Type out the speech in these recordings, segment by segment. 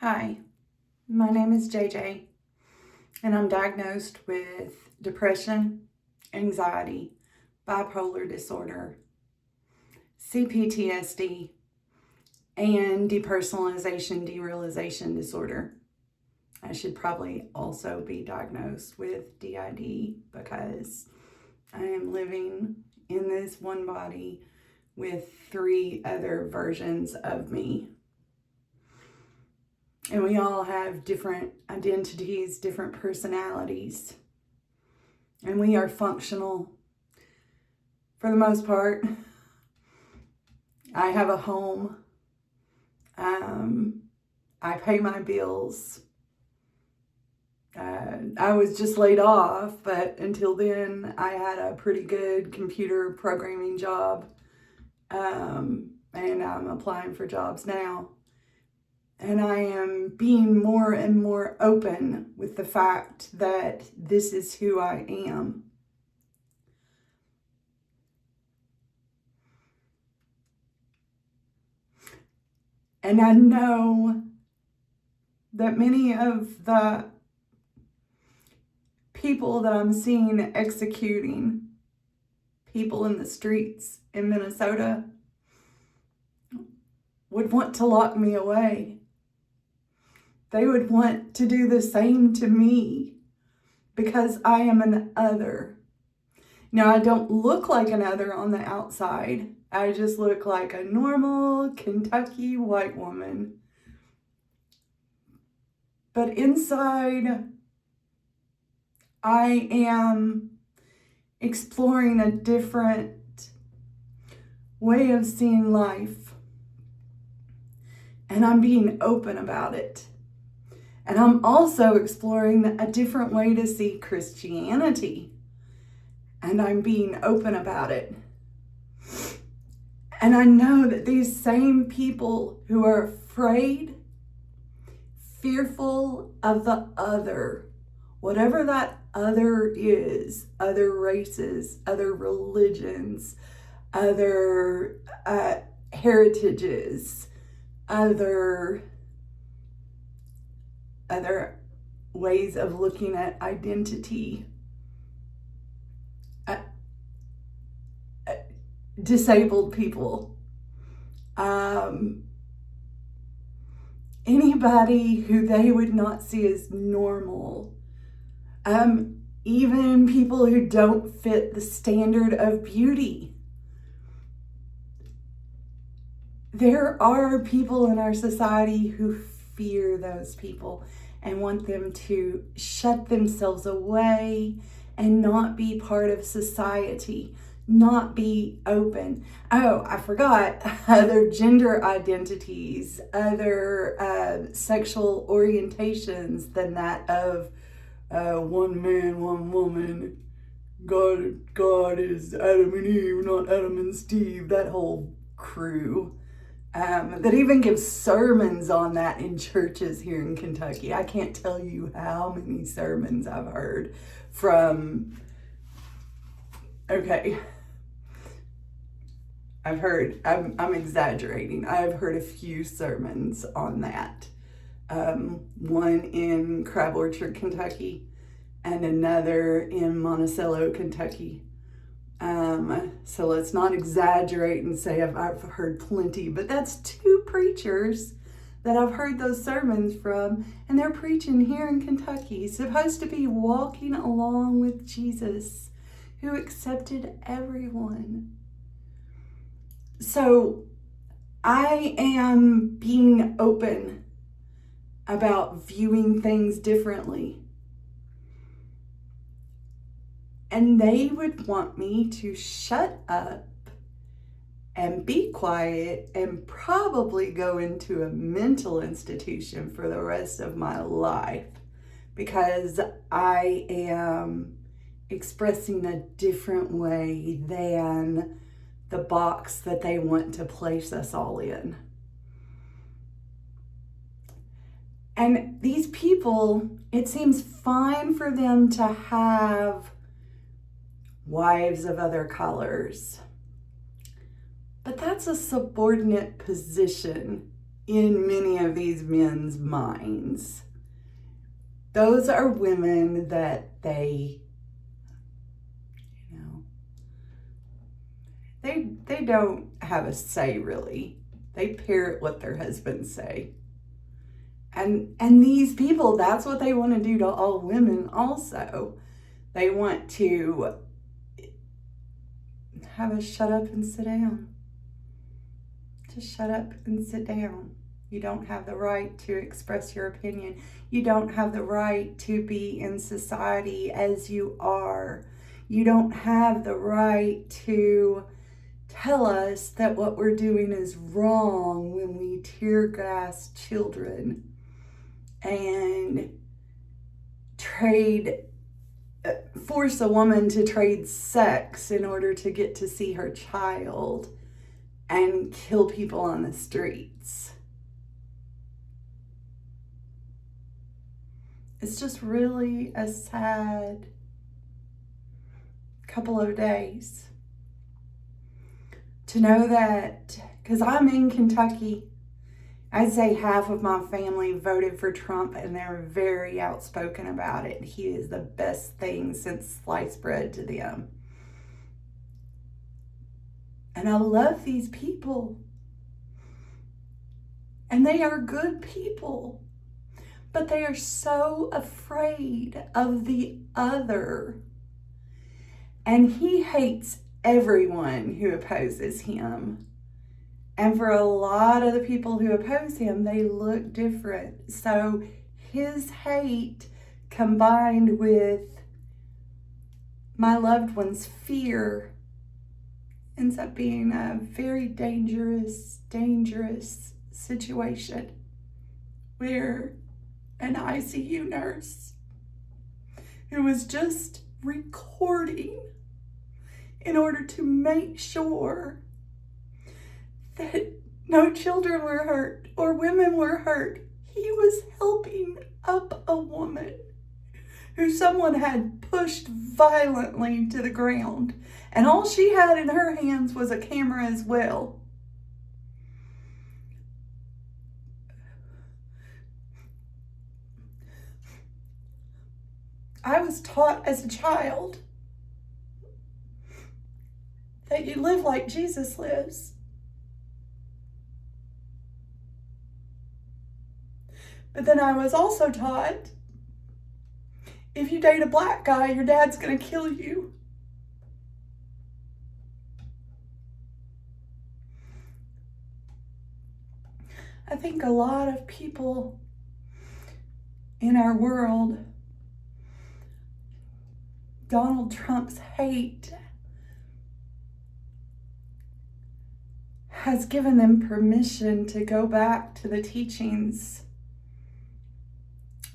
Hi, my name is JJ, and I'm diagnosed with depression, anxiety, bipolar disorder, CPTSD, and depersonalization derealization disorder. I should probably also be diagnosed with DID because I am living in this one body with 3 other versions of me. And we all have different identities, different personalities. And we are functional for the most part. I have a home. I pay my bills. I was just laid off, but until then, I had a pretty good computer programming job. And I'm applying for jobs now. And I am being more and more open with the fact that this is who I am. And I know that many of the people that I'm seeing executing people in the streets in Minnesota would want to lock me away. They would want to do the same to me because I am an other. Now, I don't look like an other on the outside. I just look like a normal Kentucky white woman. But inside, I am exploring a different way of seeing life. And I'm being open about it. And I'm also exploring a different way to see Christianity. And I'm being open about it. And I know that these same people who are afraid, fearful of the other, whatever that other is, other races, other religions, other heritages, other ways of looking at identity, disabled people, anybody who they would not see as normal, even people who don't fit the standard of beauty. There are people in our society who fear those people and want them to shut themselves away and not be part of society, not be open. Oh, I forgot, other gender identities, other sexual orientations than that of one man, one woman. God is Adam and Eve, not Adam and Steve, that whole crew. That even gives sermons on that in churches here in Kentucky. I can't tell you how many sermons I've heard from, I'm exaggerating. I've heard a few sermons on that. One in Crab Orchard, Kentucky, and another in Monticello, Kentucky. So let's not exaggerate and say I've heard plenty, but that's 2 preachers that I've heard those sermons from, and they're preaching here in Kentucky, supposed to be walking along with Jesus, who accepted everyone. So I am being open about viewing things differently. And they would want me to shut up and be quiet and probably go into a mental institution for the rest of my life because I am expressing a different way than the box that they want to place us all in. And these people, it seems fine for them to have wives of other colors. But that's a subordinate position in many of these men's minds. Those are women that they don't have a say, really. They parrot what their husbands say. And these people, that's what they want to do to all women also. They want to have us shut up and sit down. Just shut up and sit down. You don't have the right to express your opinion. You don't have the right to be in society as you are. You don't have the right to tell us that what we're doing is wrong when we tear gas children and force a woman to trade sex in order to get to see her child and kill people on the streets. It's just really a sad couple of days to know that, because I'm in Kentucky, I'd say half of my family voted for Trump, and they're very outspoken about it. He is the best thing since sliced bread to them. And I love these people. And they are good people. But they are so afraid of the other. And he hates everyone who opposes him. And for a lot of the people who oppose him, they look different. So his hate combined with my loved one's fear ends up being a very dangerous situation where an ICU nurse who was just recording in order to make sure that no children were hurt or women were hurt. He was helping up a woman who someone had pushed violently to the ground. And all she had in her hands was a camera as well. I was taught as a child that you live like Jesus lives. But then I was also taught, if you date a black guy, your dad's going to kill you. I think a lot of people in our world, Donald Trump's hate has given them permission to go back to the teachings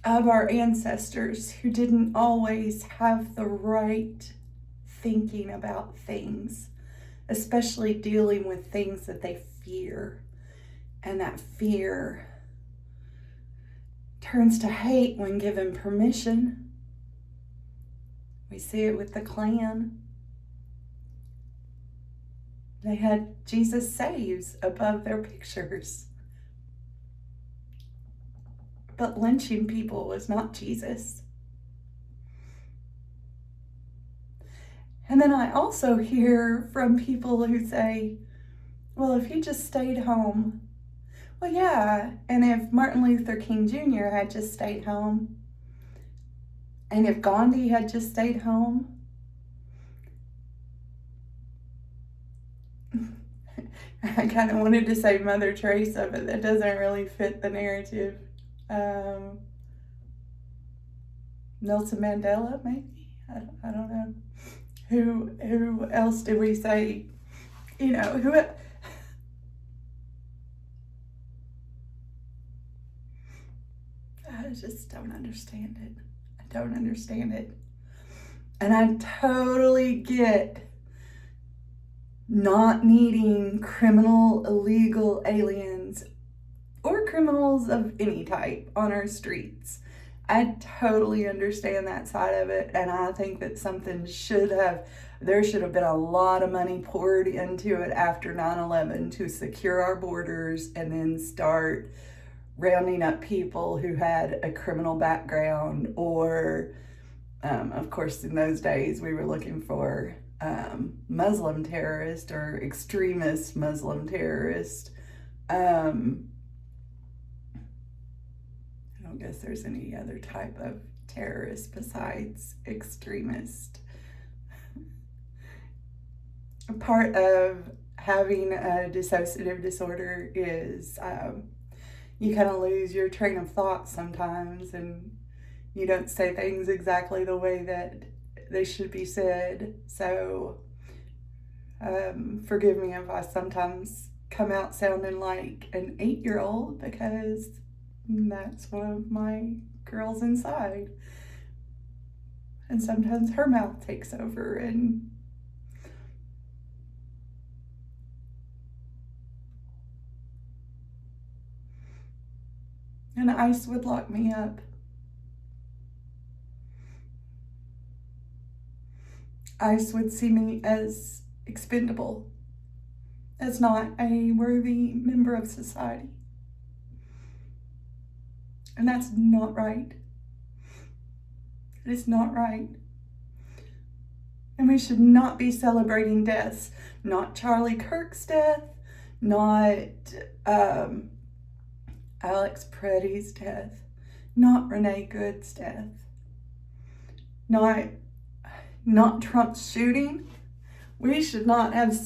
of our ancestors who didn't always have the right thinking about things, especially dealing with things that they fear. And that fear turns to hate when given permission. We see it with the Klan. They had Jesus saves above their pictures. But lynching people was not Jesus. And then I also hear from people who say, well, if he just stayed home. Well, yeah, and if Martin Luther King Jr. had just stayed home, and if Gandhi had just stayed home, I kind of wanted to say Mother Teresa, but that doesn't really fit the narrative. Nelson Mandela, maybe? I don't know. Who else did we say? You know, who... I just don't understand it. I don't understand it. And I totally get not needing criminal, illegal aliens or criminals of any type on our streets. I totally understand that side of it, and I think that there should have been a lot of money poured into it after 9/11 to secure our borders and then start rounding up people who had a criminal background or, of course, in those days we were looking for Muslim terrorist or extremist Muslim terrorist. I don't guess there's any other type of terrorist besides extremist. Part of having a dissociative disorder is you kind of lose your train of thought sometimes, and you don't say things exactly the way that they should be said. So forgive me if I sometimes come out sounding like an 8-year-old, because that's one of my girls inside. And sometimes her mouth takes over, and ICE would lock me up. ICE would see me as expendable, as not a worthy member of society. And that's not right. It is not right. And we should not be celebrating deaths. Not Charlie Kirk's death, not Alex Pretti's death, not Renee Good's death, not Trump's shooting. We should not have,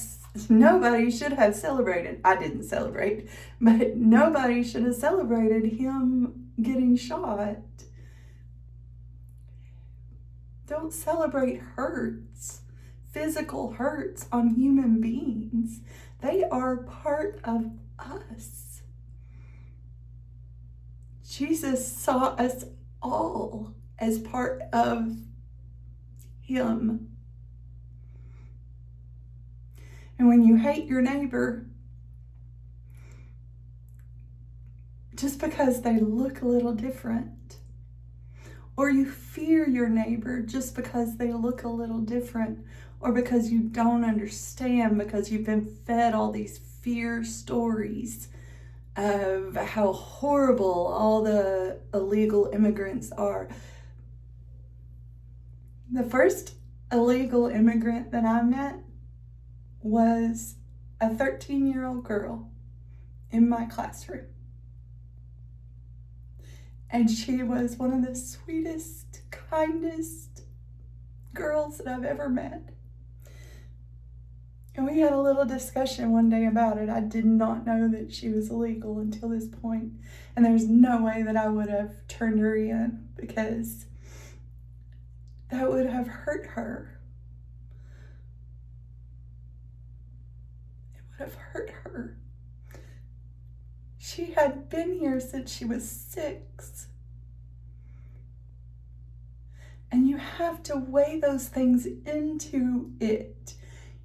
nobody should have celebrated. I didn't celebrate, but nobody should have celebrated him getting shot. Don't celebrate hurts, physical hurts on human beings. They are part of us. Jesus saw us all as part of him. And when you hate your neighbor just because they look a little different, or you fear your neighbor just because they look a little different, or because you don't understand, because you've been fed all these fear stories of how horrible all the illegal immigrants are. The first illegal immigrant that I met was a 13-year-old girl in my classroom. And she was one of the sweetest, kindest girls that I've ever met. And we had a little discussion one day about it. I did not know that she was illegal until this point. And there's no way that I would have turned her in, because that would have hurt her. It would have hurt her. She had been here since she was 6. And you have to weigh those things into it.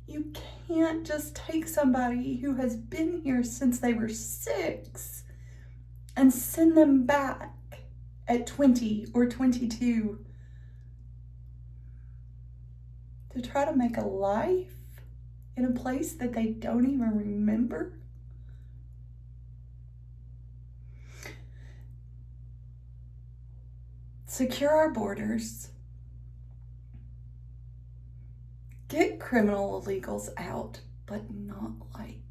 You can't just take somebody who has been here since they were 6 and send them back at 20 or 22 to try to make a life in a place that they don't even remember. Secure our borders. Get criminal illegals out, but not like